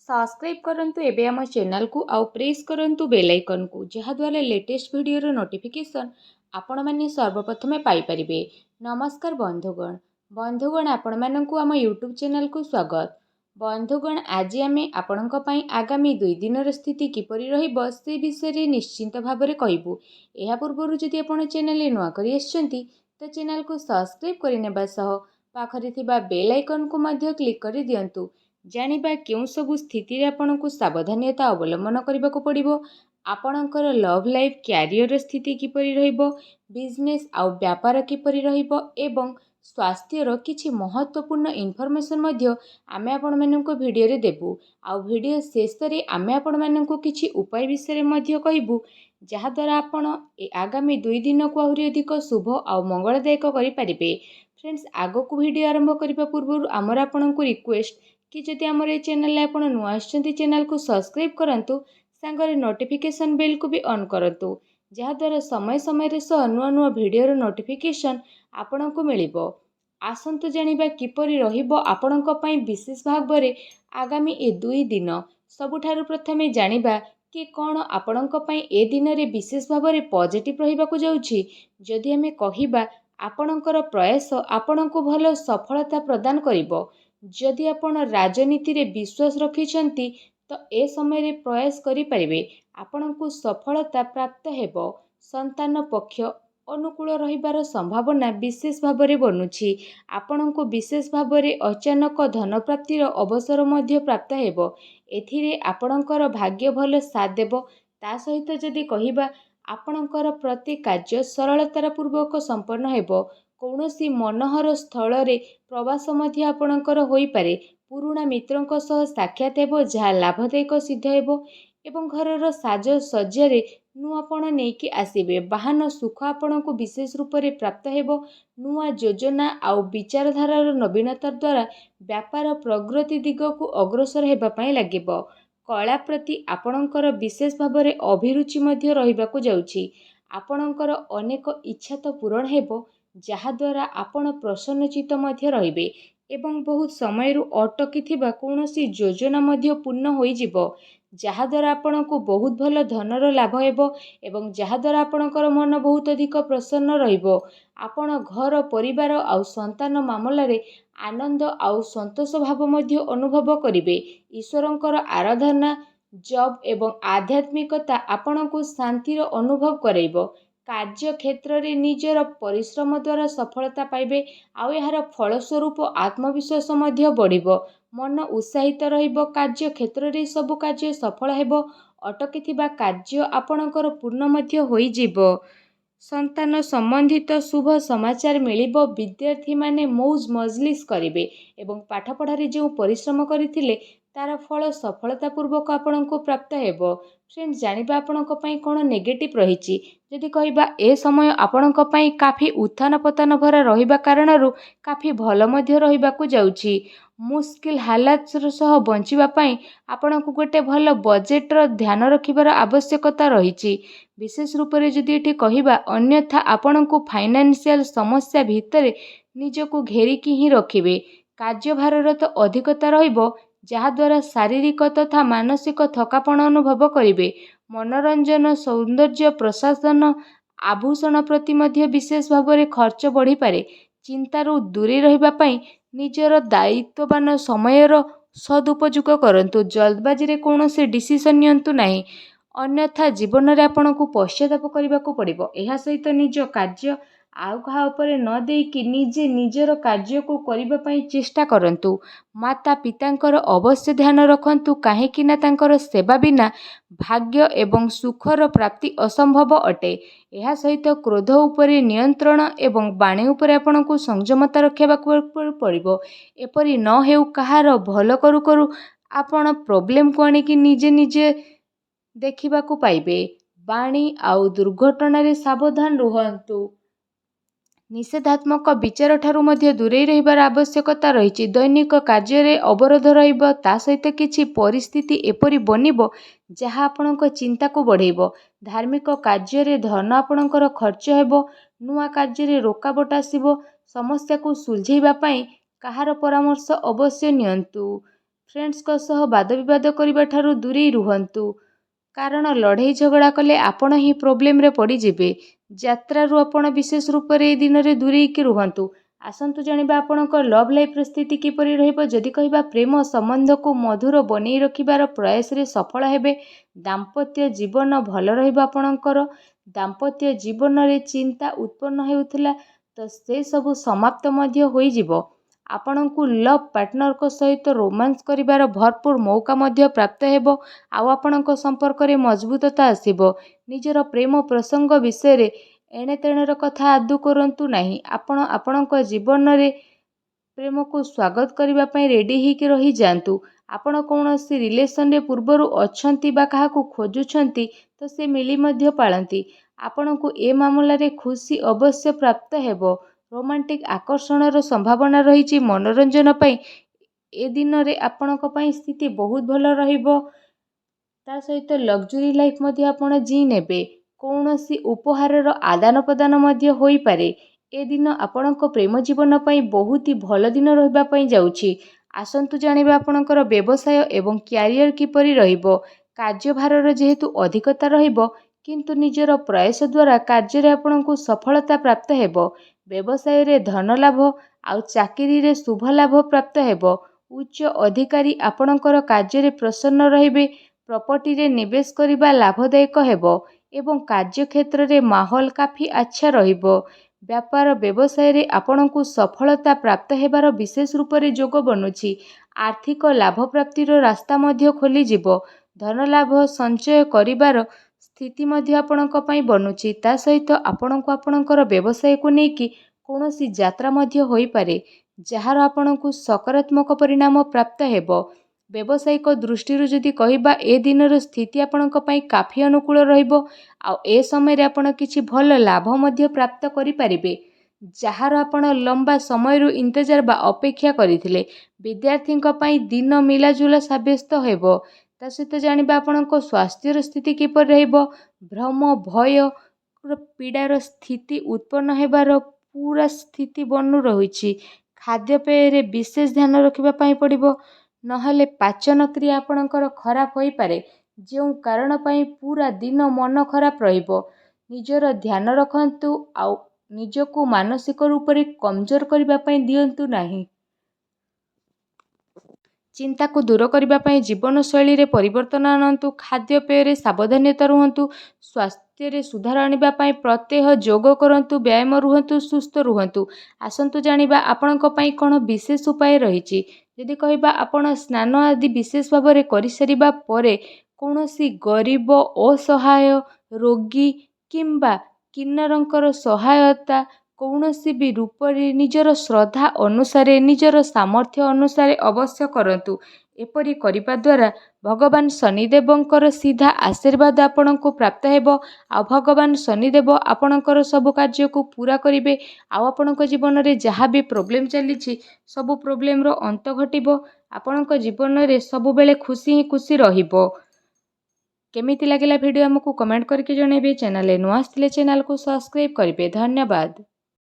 Subscribe करंतु एबे आम चैनल को आउ प्रेस करंतु बेल आइकन को जहाद्वारा लेटेस्ट वीडियो नोटिफिकेशन आपण माने सर्वप्रथमे पाई परिबे। नमस्कार बंधुगण आपण माननकु आम यूट्यूब चैनल को स्वागत। बंधुगण आज आमे आपणक पई आगामी 2 दिनर स्थिति किपरि रहिबो से विषय निश्चिंत भाबरे कहिबु। एहा पूर्वरु जदि आपण चैनल ले नुआ करि आछंती तो चैनल को सब्सक्राइब करि नेबा सह पाखरे थिबा बेल आइकन को मध्य क्लिक करि दियंतु। जानिबा केउं सबु स्थिति रे आपणकु सावधानता अवलंबन करबाकू पड़िबो। आपणकर लव लाइफ क्यारियर स्थिति किपरि रहिबो, बिजनेस आउ व्यापार किपरि रहिबो एवं स्वास्थ्यर किछि महत्वपूर्ण इनफॉरमेशन मध्य आमे आपण माननकु वीडियो रे देबु। आउ वीडियो शेष रे आमे आपण माननकु किछि उपाय विषय मध्य कहिबु जहा द्वारा आपण आगामी 2 दिन को आहुरी अधिक शुभ आउ मंगलदायक करि परिबे। फ्रेंड्स आगो को वीडियो आरंभ करिबा पूर्व आमर आपणकु रिक्वेस्ट कि जदि आमर ए चैनल आपण नुआ आछंती चैनल को सब्सक्राइब करंतु सांगरे नोटिफिकेशन बेल को भी ऑन करंतु जहाद्वारा समय समय रे सह नुआ नुआ वीडियो नोटिफिकेशन आपणकु मिलिबो। आसंतु जानिबा किपरि रहिबो आपणक पई विशेष भागरे आगामी ए 2 दिन। सबुठारु प्रथमे जानिबा कि कौन आपणक पई ए दिन रे विशेष भागरे पॉजिटिव रहिबाकू जाउछि। जदि हमें कहिबा आपणकर प्रयास आपणकू भल सफलता प्रदान करिबो। जदि आपण राजनीति रे विश्वास रखिछंती तो ए समय रे प्रयास करि परिबे आपणकू सफलता प्राप्त हेबो। संतान पक्ष अनुकूल रहिबार संभावना विशेष भाबरे बनुछि। आपणकू विशेष भाबरे अचानक धन प्राप्तिर अवसर मध्य प्राप्त हेबो। एथिरे आपणकर भाग्य भल साथ देबो। ता सहित जदि कहिबा आपणकर प्रति कार्य सरलतार पूर्वक संपन्न हेबो। कौनसी मनोहर स्थल रे प्रवास मध्य आपणकर होई पारे। पुराणा मित्रंक सह साक्षात हेबो जहा लाभदायक सिद्ध हेबो एवं घरर साज सज्जारे नुआपण नेकी आसीबे। वाहन सुख आपणकू विशेष रूप से प्राप्त हेबो। नुआ योजना आउ विचारधारार नवीनता द्वारा व्यापार प्रगति दिगकू अग्रसर हेबा पई लागिबो। कला प्रति आपणकर विशेष भाबरे अभिरुचि मध्य रहिबाकू जाउछि। आपणकर अनेक इच्छा तो पूरण हेबो जहाद्वारा आपण प्रसन्नचित मध्य रहिबे एवं बहुत समय अटकी थिबा कौनसी योजना मध्य पूर्ण होई जिवो जहाद्वारा आपणकू बहुत भल धनर लाभ हेबो एवं जहाद्वारा आपणकर मन बहुत अधिक प्रसन्न रहिबो। आपण घर परिवार आउ संतान मामला रे आनंद आउ संतोष भाव मध्य अनुभव करिबे। ईश्वरंकर आराधना जॉब एवं आध्यात्मिकता आपणकू शांतिर अनुभव करइबो। कार्य क्षेत्र रे निजर परिश्रम द्वारा सफलता पाइबे आउ यार फलस्वरूप आत्मविश्वास मध्य बढ़िबो। मन उत्साहित रहिबो। कार्य क्षेत्र रे सब कार्य सफल हेबो। अटकी थिबा कार्य आपणकर पूर्ण मध्य होई जिवो। संतान संबंधित शुभ समाचार मिलिबो। विद्यार्थी माने मौज मजलिस करिवे एवं पाठ पढ़ारे जो परिश्रम करथिले तार फल सफलता पूर्वक आपणको प्राप्त हेबो। फ्रेंड्स जानिबा आपणक पई कोन नेगेटिव रहिछि। जदि कहिबा ए समय आपणक पई काफी उत्थान पतन भरा रहिबा कारणरू काफी भल मध्य रहिबाकू जाउछि। मुश्किल हालात सह बंचिबा पई आपणकू गोटे भल बजेटर ध्यान रखिबार आवश्यकता रहिछि। विशेष रूप से जदि एठी कहिबा अन्यथा आपणकू फाइनेंशियल समस्या भितरे निजको घेरिकी ही रखिबे। कार्यभारर तो अधिकता रहिबो जहाद्वारा शारीरिक तथा मानसिक थकापण अनुभव करिवे। मनोरंजन सौंदर्य प्रशासन आभूषण प्रति मध्य विशेष भाव खर्च बढ़ी पारे। चिंतारू दूरी रहिबा पई निजर दायित्ववान समयर सदुपयोग करंतु। जल्दबाजी रे कौनसी डिसीजन नियंतु नाही अन्यथा जीवन रे आपणकू पश्चाताप करबाकू पड़िबो। एहा सहित निज कार्य आउ कहा उपरे न देकी निजे निजर कार्य को करिबा पई चेष्टा करंतु। माता पितांकर अवश्य ध्यान रखंतु काहेकि ना तांकर सेवा बिना भाग्य एवं सुखर प्राप्ति असंभव अटे। एहा सहित क्रोध उपरे नियंत्रण एवं वाणी उपरे आपणकू संयमता रखिबाकू पड़िबो। एपरि न हेउ कहार भल करू करू आपण प्रॉब्लम को आनिकी निजे निजे देखिबाकू पाइबे। वाणी आउ दुर्घटना रे सावधान रुहंतु। निषेधात्मक विचार ठारू मध्य दूरे रहिबार आवश्यकता रहिछि। दैनिक कार्य रे अवरोध रहिबो ता सहित किछि परिस्थिति एपरि बनिबो जहा आपणक चिंता को बढ़ेइबो। धार्मिक कार्य रे धन आपणकर खर्च हेबो। नुआ कार्य रे रोकावट आसीबो। समस्या को सुलझेइबा पई कहार परामर्श अवश्य नियंतु। ଫ୍ରେଣ୍ଡସ୍ଙ୍କ ସହ ବାଦବିବାଦ କରିବା ଠାରୁ ଦୂରେଇ ରୁହନ୍ତୁ, କାରଣ ଲଢ଼େଇ ଝଗଡ଼ା କଲେ ଆପଣ ହିଁ ପ୍ରୋବ୍ଲେମରେ ପଡ଼ିଯିବେ। ଯାତ୍ରାରୁ ଆପଣ ବିଶେଷ ରୂପରେ ଏହି ଦିନରେ ଦୂରେଇକି ରୁହନ୍ତୁ। ଆସନ୍ତୁ ଜାଣିବା ଆପଣଙ୍କ ଲଭ୍ ଲାଇଫ୍ର ସ୍ଥିତି କିପରି ରହିବ। ଯଦି କହିବା ପ୍ରେମ ସମ୍ବନ୍ଧକୁ ମଧୁର ବନେଇ ରଖିବାର ପ୍ରୟାସରେ ସଫଳ ହେବେ। ଦାମ୍ପତ୍ୟ ଜୀବନ ଭଲ ରହିବ ଆପଣଙ୍କର। ଦାମ୍ପତ୍ୟ ଜୀବନରେ ଚିନ୍ତା ଉତ୍ପନ୍ନ ହେଉଥିଲା ତ ସେସବୁ ସମାପ୍ତ ମଧ୍ୟ ହୋଇଯିବ। ଆପଣଙ୍କୁ ଲଭ୍ ପାର୍ଟନରଙ୍କ ସହିତ ରୋମାନ୍ସ କରିବାର ଭରପୁର ମୌକା ମଧ୍ୟ ପ୍ରାପ୍ତ ହେବ। ଆଉ ଆପଣଙ୍କ ସମ୍ପର୍କରେ ମଜବୁତତା ଆସିବ। ନିଜର ପ୍ରେମ ପ୍ରସଙ୍ଗ ବିଷୟରେ ଏଣେତେଣର କଥା ଆଦୌ କରନ୍ତୁ ନାହିଁ। ଆପଣ ଆପଣଙ୍କ ଜୀବନରେ ପ୍ରେମକୁ ସ୍ୱାଗତ କରିବା ପାଇଁ ରେଡ଼ି ହେଇକି ରହିଯାଆନ୍ତୁ। ଆପଣ କୌଣସି ରିଲେସନରେ ପୂର୍ବରୁ ଅଛନ୍ତି ବା କାହାକୁ ଖୋଜୁଛନ୍ତି ତ ସେ ମିଳି ମଧ୍ୟ ପାରନ୍ତି। ଆପଣଙ୍କୁ ଏ ମାମଲାରେ ଖୁସି ଅବଶ୍ୟ ପ୍ରାପ୍ତ ହେବ। ରୋମାଣ୍ଟିକ୍ ଆକର୍ଷଣର ସମ୍ଭାବନା ରହିଛି। ମନୋରଞ୍ଜନ ପାଇଁ ଏ ଦିନରେ ଆପଣଙ୍କ ପାଇଁ ସ୍ଥିତି ବହୁତ ଭଲ ରହିବ। ତା ସହିତ ଲକ୍ଜୁରୀ ଲାଇଫ୍ ମଧ୍ୟ ଆପଣ ଜିଇ ନେବେ। କୌଣସି ଉପହାରର ଆଦାନ ପ୍ରଦାନ ମଧ୍ୟ ହୋଇପାରେ। ଏ ଦିନ ଆପଣଙ୍କ ପ୍ରେମ ଜୀବନ ପାଇଁ ବହୁତ ହି ଭଲ ଦିନ ରହିବା ପାଇଁ ଯାଉଛି। ଆସନ୍ତୁ ଜାଣିବା ଆପଣଙ୍କର ବ୍ୟବସାୟ ଏବଂ କ୍ୟାରିୟର କିପରି ରହିବ। କାର୍ଯ୍ୟଭାରର ଯେହେତୁ ଅଧିକତା ରହିବ, କିନ୍ତୁ ନିଜର ପ୍ରୟାସ ଦ୍ୱାରା କାର୍ଯ୍ୟରେ ଆପଣଙ୍କୁ ସଫଳତା ପ୍ରାପ୍ତ ହେବ। ବ୍ୟବସାୟରେ ଧନ ଲାଭ ଆଉ ଚାକିରିରେ ଶୁଭ ଲାଭ ପ୍ରାପ୍ତ ହେବ। ଉଚ୍ଚ ଅଧିକାରୀ ଆପଣଙ୍କର କାର୍ଯ୍ୟରେ ପ୍ରସନ୍ନ ରହିବେ। ପ୍ରପର୍ଟିରେ ନିବେଶ କରିବା ଲାଭଦାୟକ ହେବ ଏବଂ କାର୍ଯ୍ୟକ୍ଷେତ୍ରରେ ମାହୋଲ କାଫି ଆଚ୍ଛା ରହିବ। ବ୍ୟାପାର ବ୍ୟବସାୟରେ ଆପଣଙ୍କୁ ସଫଳତା ପ୍ରାପ୍ତ ହେବାର ବିଶେଷ ରୂପରେ ଯୋଗ ବନୁଛି। ଆର୍ଥିକ ଲାଭ ପ୍ରାପ୍ତିର ରାସ୍ତା ମଧ୍ୟ ଖୋଲିଯିବ। ଧନଲାଭ ସଞ୍ଚୟ କରିବାର ସ୍ଥିତି ମଧ୍ୟ ଆପଣଙ୍କ ପାଇଁ ବନୁଛି। ତା ସହିତ ଆପଣଙ୍କୁ ଆପଣଙ୍କର ବ୍ୟବସାୟକୁ ନେଇକି କୌଣସି ଯାତ୍ରା ମଧ୍ୟ ହୋଇପାରେ, ଯାହାର ଆପଣଙ୍କୁ ସକାରାତ୍ମକ ପରିଣାମ ପ୍ରାପ୍ତ ହେବ। ବ୍ୟବସାୟିକ ଦୃଷ୍ଟିରୁ ଯଦି କହିବା, ଏ ଦିନର ସ୍ଥିତି ଆପଣଙ୍କ ପାଇଁ କାଫି ଅନୁକୂଳ ରହିବ। ଆଉ ଏ ସମୟରେ ଆପଣ କିଛି ଭଲ ଲାଭ ମଧ୍ୟ ପ୍ରାପ୍ତ କରିପାରିବେ, ଯାହାର ଆପଣ ଲମ୍ବା ସମୟରୁ ଇନ୍ତଜାର ବା ଅପେକ୍ଷା କରିଥିଲେ। ବିଦ୍ୟାର୍ଥୀଙ୍କ ପାଇଁ ଦିନ ମିଲାଜୁଲା ସାବ୍ୟସ୍ତ ହେବ। ତା ସହିତ ଜାଣିବା ଆପଣଙ୍କ ସ୍ୱାସ୍ଥ୍ୟର ସ୍ଥିତି କିପରି ରହିବ। ଭ୍ରମ ଭୟ ପୀଡ଼ାର ସ୍ଥିତି ଉତ୍ପନ୍ନ ହେବାର ପୁରା ସ୍ଥିତି ବନୁ ରହିଛି। ଖାଦ୍ୟପେୟରେ ବିଶେଷ ଧ୍ୟାନ ରଖିବା ପାଇଁ ପଡ଼ିବ, ନହେଲେ ପାଚନ କ୍ରିୟା ଆପଣଙ୍କର ଖରାପ ହୋଇପାରେ, ଯେଉଁ କାରଣ ପାଇଁ ପୁରା ଦିନ ମନ ଖରାପ ରହିବ। ନିଜର ଧ୍ୟାନ ରଖନ୍ତୁ ଆଉ ନିଜକୁ ମାନସିକ ରୂପରେ କମଜୋର କରିବା ପାଇଁ ଦିଅନ୍ତୁ ନାହିଁ। ଚିନ୍ତାକୁ ଦୂର କରିବା ପାଇଁ ଜୀବନଶୈଳୀରେ ପରିବର୍ତ୍ତନ ଆଣନ୍ତୁ। ଖାଦ୍ୟପେୟରେ ସାବଧାନତା ରୁହନ୍ତୁ। ସ୍ୱାସ୍ଥ୍ୟରେ ସୁଧାର ଆଣିବା ପାଇଁ ପ୍ରତ୍ୟହ ଯୋଗ କରନ୍ତୁ। ବ୍ୟାୟାମ ରୁହନ୍ତୁ, ସୁସ୍ଥ ରୁହନ୍ତୁ। ଆସନ୍ତୁ ଜାଣିବା ଆପଣଙ୍କ ପାଇଁ କ'ଣ ବିଶେଷ ଉପାୟ ରହିଛି। ଯଦି କହିବା, ଆପଣ ସ୍ନାନ ଆଦି ବିଶେଷ ଭାବରେ କରିସାରିବା ପରେ କୌଣସି ଗରିବ, ଅସହାୟ, ରୋଗୀ କିମ୍ବା କିନ୍ନରଙ୍କର ସହାୟତା କୌଣସି ବି ରୂପରେ ନିଜର ଶ୍ରଦ୍ଧା ଅନୁସାରେ, ନିଜର ସାମର୍ଥ୍ୟ ଅନୁସାରେ ଅବଶ୍ୟ କରନ୍ତୁ। ଏପରି କରିବା ଦ୍ୱାରା ଭଗବାନ ଶନିଦେବଙ୍କର ସିଧା ଆଶୀର୍ବାଦ ଆପଣଙ୍କୁ ପ୍ରାପ୍ତ ହେବ। ଆଉ ଭଗବାନ ଶନିଦେବ ଆପଣଙ୍କର ସବୁ କାର୍ଯ୍ୟକୁ ପୂରା କରିବେ। ଆଉ ଆପଣଙ୍କ ଜୀବନରେ ଯାହା ବି ପ୍ରୋବ୍ଲେମ୍ ଚାଲିଛି, ସବୁ ପ୍ରୋବ୍ଲେମର ଅନ୍ତ ଘଟିବ। ଆପଣଙ୍କ ଜୀବନରେ ସବୁବେଳେ ଖୁସି ହିଁ ଖୁସି ରହିବ। କେମିତି ଲାଗିଲା ଭିଡ଼ିଓ ଆମକୁ କମେଣ୍ଟ କରିକି ଜଣାଇବେ। ଚ୍ୟାନେଲରେ ନୂଆ ଆସିଥିଲେ ଚ୍ୟାନେଲକୁ ସବସ୍କ୍ରାଇବ୍ କରିବେ। ଧନ୍ୟବାଦ।